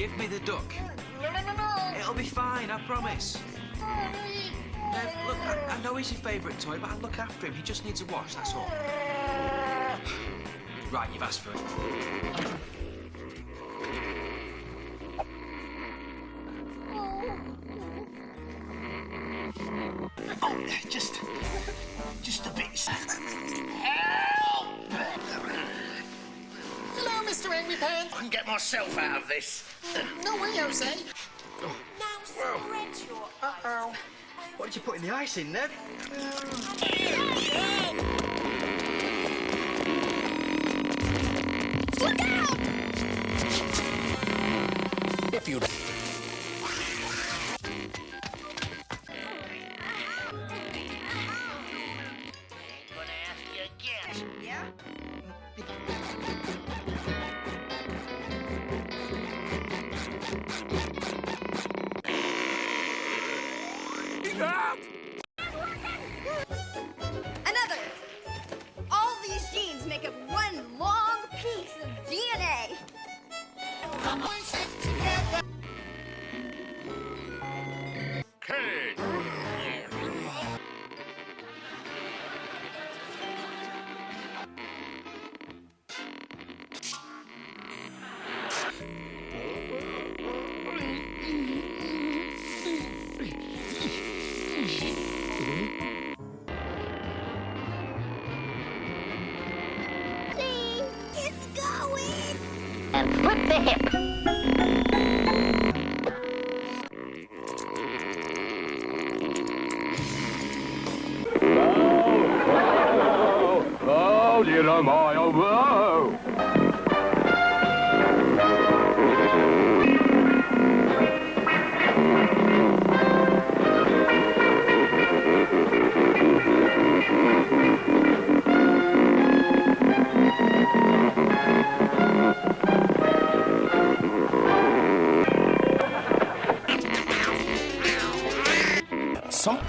Give me the duck. No. It'll be fine, I promise. Nev, look, I know he's your favourite toy, but I'll look after him. He just needs a wash, that's all. Right, you've asked for it. Oh, just a bit. Help! Hello, Mr. Angry Pants. I can get myself out of this. No way, Jose. Now spread your Uh-oh. What did you put in the ice in, Nev? Look out! If you. Yeah? Another! All these genes make up one long piece of DNA. Kid. Please, it's going! And flip the hip. Oh, dear, oh my, oh, whoa! Some.